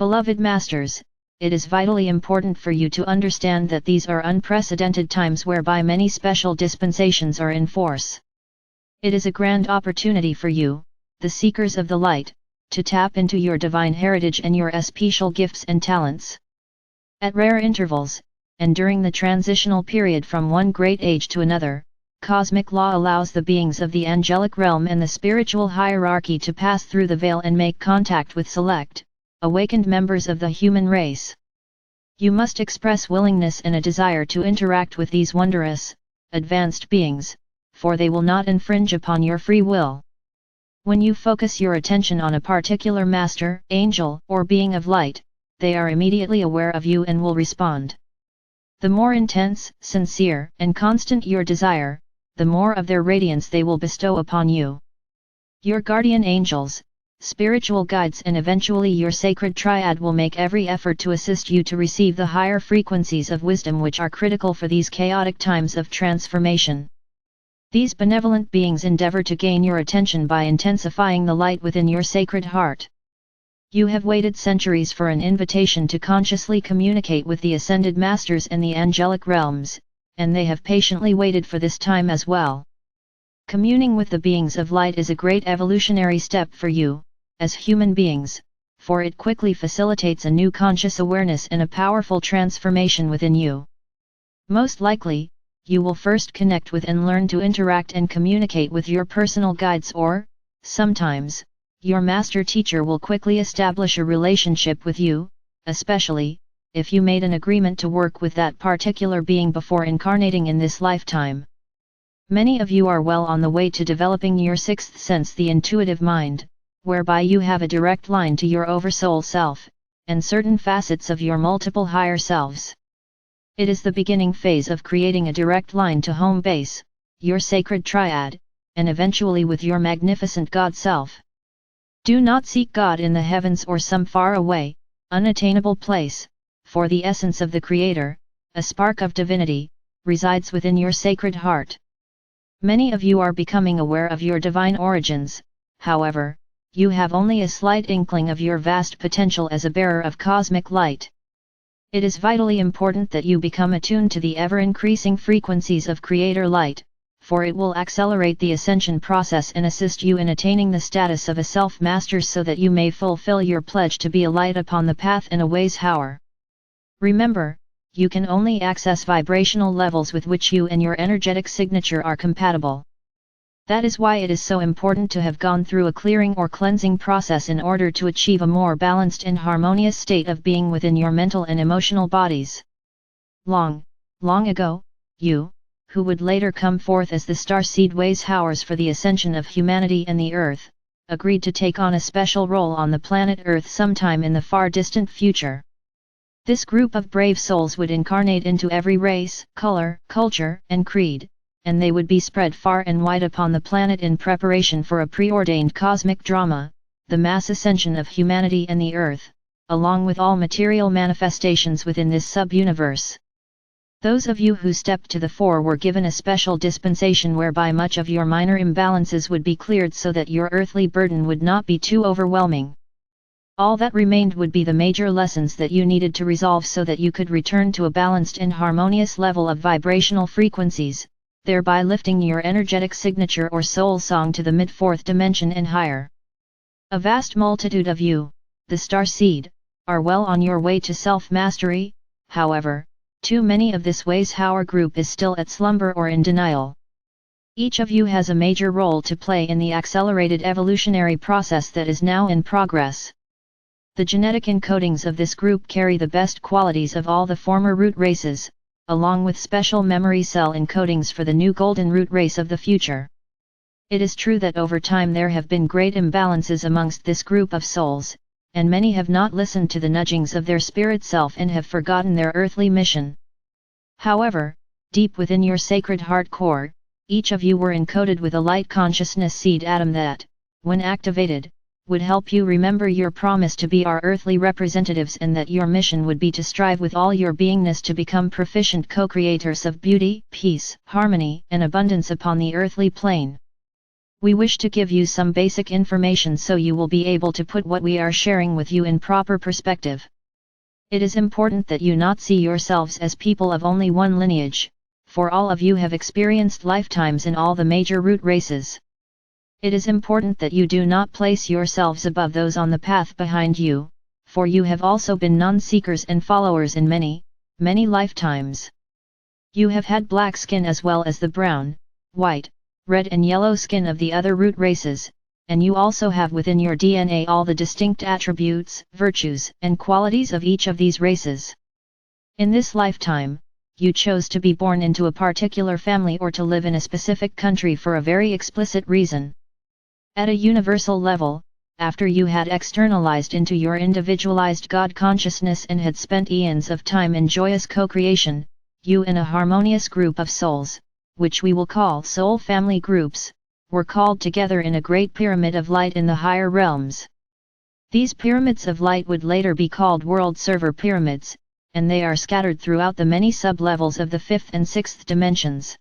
Beloved Masters, it is vitally important for you to understand that these are unprecedented times whereby many special dispensations are in force. It is a grand opportunity for you, the seekers of the light, to tap into your divine heritage and your special gifts and talents. At rare intervals, and during the transitional period from one great age to another, cosmic law allows the beings of the angelic realm and the spiritual hierarchy to pass through the veil and make contact with select, awakened members of the human race. You must express willingness and a desire to interact with these wondrous, advanced beings, for they will not infringe upon your free will. When you focus your attention on a particular master, angel, or being of light, they are immediately aware of you and will respond. The more intense, sincere, and constant your desire, the more of their radiance they will bestow upon you. Your guardian angels, spiritual guides and eventually your sacred triad will make every effort to assist you to receive the higher frequencies of wisdom which are critical for these chaotic times of transformation. These benevolent beings endeavor to gain your attention by intensifying the light within your sacred heart. You have waited centuries for an invitation to consciously communicate with the ascended masters and the angelic realms, and they have patiently waited for this time as well. Communing with the beings of light is a great evolutionary step for you, as human beings, for it quickly facilitates a new conscious awareness and a powerful transformation within you. Most likely, you will first connect with and learn to interact and communicate with your personal guides or, sometimes, your master teacher will quickly establish a relationship with you, especially, if you made an agreement to work with that particular being before incarnating in this lifetime. Many of you are well on the way to developing your sixth sense, the intuitive mind, whereby you have a direct line to your oversoul self, and certain facets of your multiple higher selves. It is the beginning phase of creating a direct line to home base, your sacred triad, and eventually with your magnificent God self. Do not seek God in the heavens or some far away, unattainable place, for the essence of the Creator, a spark of divinity, resides within your sacred heart. Many of you are becoming aware of your divine origins, however, you have only a slight inkling of your vast potential as a bearer of cosmic light. It is vitally important that you become attuned to the ever-increasing frequencies of Creator light, for it will accelerate the ascension process and assist you in attaining the status of a self-master so that you may fulfill your pledge to be a light upon the path and a Wayshower. Remember, you can only access vibrational levels with which you and your energetic signature are compatible. That is why it is so important to have gone through a clearing or cleansing process in order to achieve a more balanced and harmonious state of being within your mental and emotional bodies. Long ago, you, who would later come forth as the Starseed Wayshowers for the ascension of humanity and the Earth, agreed to take on a special role on the planet Earth sometime in the far distant future. This group of brave souls would incarnate into every race, color, culture, and creed, and they would be spread far and wide upon the planet in preparation for a preordained cosmic drama, the mass ascension of humanity and the Earth, along with all material manifestations within this sub-universe. Those of you who stepped to the fore were given a special dispensation whereby much of your minor imbalances would be cleared so that your earthly burden would not be too overwhelming. All that remained would be the major lessons that you needed to resolve so that you could return to a balanced and harmonious level of vibrational frequencies, thereby lifting your energetic signature or soul song to the mid-fourth dimension and higher. A vast multitude of you, the Starseed, are well on your way to self-mastery. However, too many of this Wayshower group is still at slumber or in denial. Each of you has a major role to play in the accelerated evolutionary process that is now in progress. The genetic encodings of this group carry the best qualities of all the former root races, along with special memory cell encodings for the new golden root race of the future. It is true that over time there have been great imbalances amongst this group of souls, and many have not listened to the nudgings of their spirit self and have forgotten their earthly mission. However, deep within your sacred heart core, each of you were encoded with a light consciousness seed atom that, when activated, would help you remember your promise to be our earthly representatives and that your mission would be to strive with all your beingness to become proficient co-creators of beauty, peace, harmony, and abundance upon the earthly plane. We wish to give you some basic information so you will be able to put what we are sharing with you in proper perspective. It is important that you not see yourselves as people of only one lineage, for all of you have experienced lifetimes in all the major root races. It is important that you do not place yourselves above those on the path behind you, for you have also been non-seekers and followers in many, many lifetimes. You have had black skin as well as the brown, white, red and yellow skin of the other root races, and you also have within your DNA all the distinct attributes, virtues, and qualities of each of these races. In this lifetime, you chose to be born into a particular family or to live in a specific country for a very explicit reason. At a universal level, after you had externalized into your individualized God consciousness and had spent eons of time in joyous co-creation, you and a harmonious group of souls, which we will call soul family groups, were called together in a great pyramid of light in the higher realms. These pyramids of light would later be called world server pyramids, and they are scattered throughout the many sub-levels of the 5th and 6th dimensions.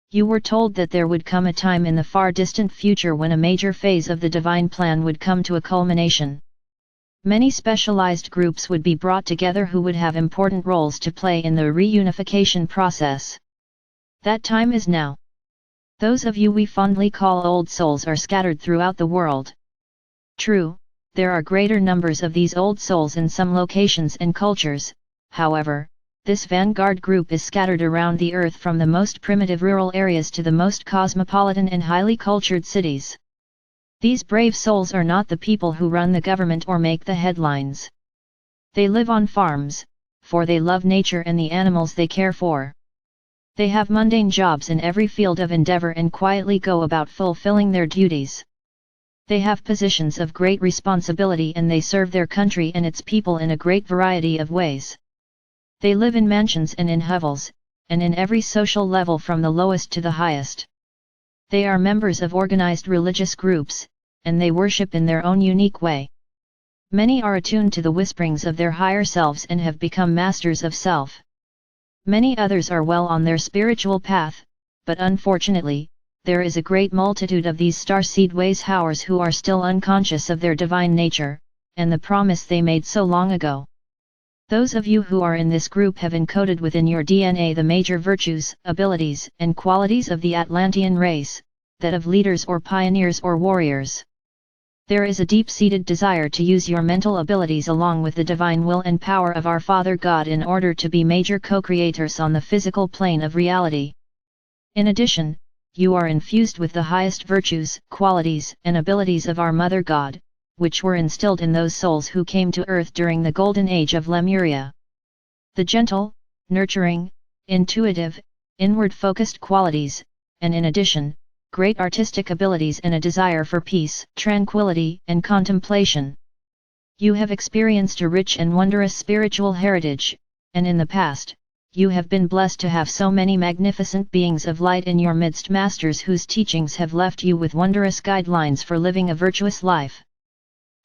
You were told that there would come a time in the far distant future when a major phase of the divine plan would come to a culmination. Many specialized groups would be brought together who would have important roles to play in the reunification process. That time is now. Those of you we fondly call old souls are scattered throughout the world. True, there are greater numbers of these old souls in some locations and cultures, however, this vanguard group is scattered around the earth from the most primitive rural areas to the most cosmopolitan and highly cultured cities. These brave souls are not the people who run the government or make the headlines. They live on farms, for they love nature and the animals they care for. They have mundane jobs in every field of endeavor and quietly go about fulfilling their duties. They have positions of great responsibility and they serve their country and its people in a great variety of ways. They live in mansions and in hovels, and in every social level from the lowest to the highest. They are members of organized religious groups, and they worship in their own unique way. Many are attuned to the whisperings of their higher selves and have become masters of self. Many others are well on their spiritual path, but unfortunately, there is a great multitude of these starseed Wayshowers who are still unconscious of their divine nature, and the promise they made so long ago. Those of you who are in this group have encoded within your DNA the major virtues, abilities, and qualities of the Atlantean race, that of leaders or pioneers or warriors. There is a deep-seated desire to use your mental abilities along with the divine will and power of our Father God in order to be major co-creators on the physical plane of reality. In addition, you are infused with the highest virtues, qualities, and abilities of our Mother God, which were instilled in those souls who came to earth during the golden age of Lemuria. The gentle, nurturing, intuitive, inward-focused qualities, and in addition, great artistic abilities and a desire for peace, tranquility, and contemplation. You have experienced a rich and wondrous spiritual heritage, and in the past, you have been blessed to have so many magnificent beings of light in your midst, masters whose teachings have left you with wondrous guidelines for living a virtuous life.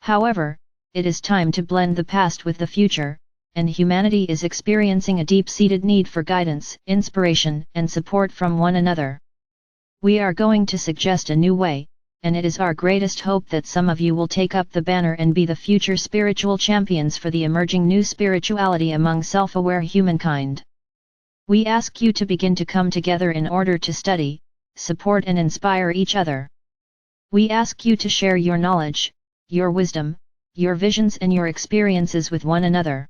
However, it is time to blend the past with the future, and humanity is experiencing a deep-seated need for guidance, inspiration, and support from one another. We are going to suggest a new way, and it is our greatest hope that some of you will take up the banner and be the future spiritual champions for the emerging new spirituality among self-aware humankind. We ask you to begin to come together in order to study, support and inspire each other. We ask you to share your knowledge, your wisdom, your visions and your experiences with one another.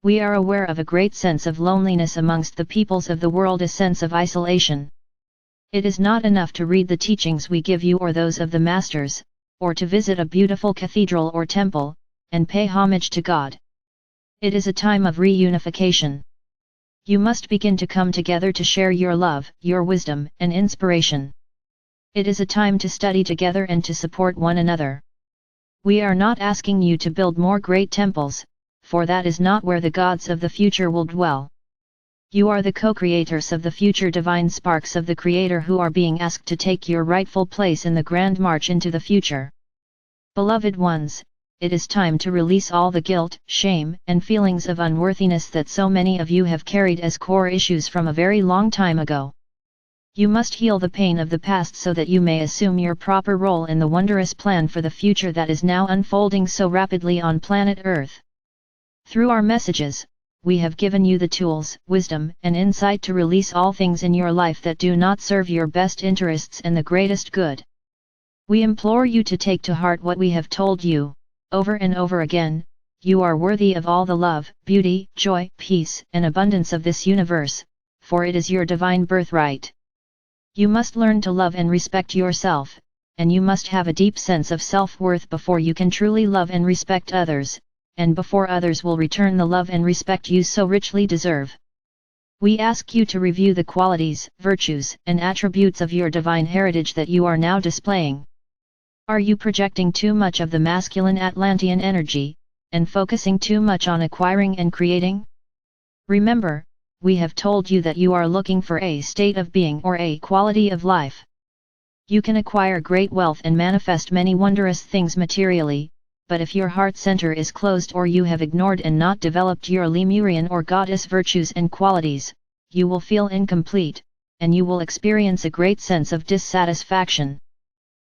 We are aware of a great sense of loneliness amongst the peoples of the world, a sense of isolation. It is not enough to read the teachings we give you or those of the masters, or to visit a beautiful cathedral or temple, and pay homage to God. It is a time of reunification. You must begin to come together to share your love, your wisdom, and inspiration. It is a time to study together and to support one another. We are not asking you to build more great temples, for that is not where the gods of the future will dwell. You are the co-creators of the future divine sparks of the Creator who are being asked to take your rightful place in the grand march into the future. Beloved ones, it is time to release all the guilt, shame, and feelings of unworthiness that so many of you have carried as core issues from a very long time ago. You must heal the pain of the past so that you may assume your proper role in the wondrous plan for the future that is now unfolding so rapidly on planet Earth. Through our messages, we have given you the tools, wisdom, and insight to release all things in your life that do not serve your best interests and the greatest good. We implore you to take to heart what we have told you, over and over again. You are worthy of all the love, beauty, joy, peace, and abundance of this universe, for it is your divine birthright. You must learn to love and respect yourself, and you must have a deep sense of self-worth before you can truly love and respect others, and before others will return the love and respect you so richly deserve. We ask you to review the qualities, virtues, and attributes of your divine heritage that you are now displaying. Are you projecting too much of the masculine Atlantean energy, and focusing too much on acquiring and creating? Remember, we have told you that you are looking for a state of being or a quality of life. You can acquire great wealth and manifest many wondrous things materially, but if your heart center is closed or you have ignored and not developed your Lemurian or goddess virtues and qualities, you will feel incomplete, and you will experience a great sense of dissatisfaction.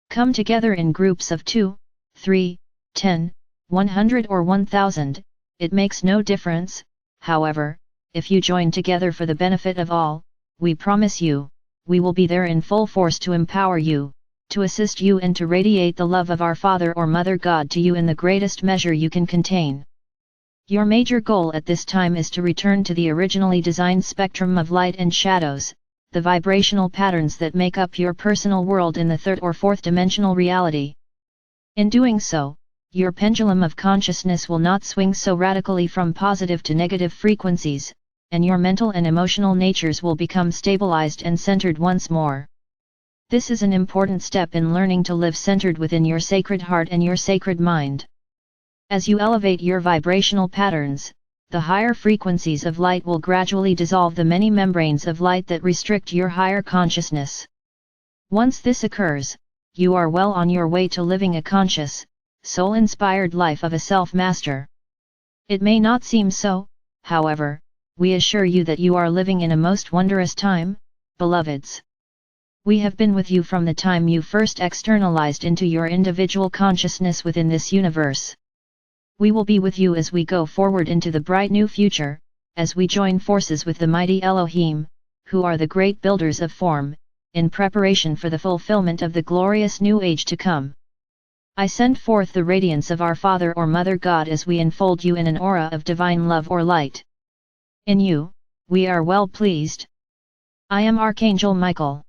Come together in groups of 2, 3, 10, 100 or 1000, it makes no difference. However, if you join together for the benefit of all, we promise you, we will be there in full force to empower you, to assist you and to radiate the love of our Father or Mother God to you in the greatest measure you can contain. Your major goal at this time is to return to the originally designed spectrum of light and shadows, the vibrational patterns that make up your personal world in the third or fourth dimensional reality. In doing so, your pendulum of consciousness will not swing so radically from positive to negative frequencies, and your mental and emotional natures will become stabilized and centered once more. This is an important step in learning to live centered within your sacred heart and your sacred mind. As you elevate your vibrational patterns, the higher frequencies of light will gradually dissolve the many membranes of light that restrict your higher consciousness. Once this occurs, you are well on your way to living a conscious, soul-inspired life of a self-master. It may not seem so, however, we assure you that you are living in a most wondrous time, beloveds. We have been with you from the time you first externalized into your individual consciousness within this universe. We will be with you as we go forward into the bright new future, as we join forces with the mighty Elohim, who are the great builders of form, in preparation for the fulfillment of the glorious new age to come. I send forth the radiance of our Father or Mother God as we enfold you in an aura of divine love or light. In you, we are well pleased. I am Archangel Michael.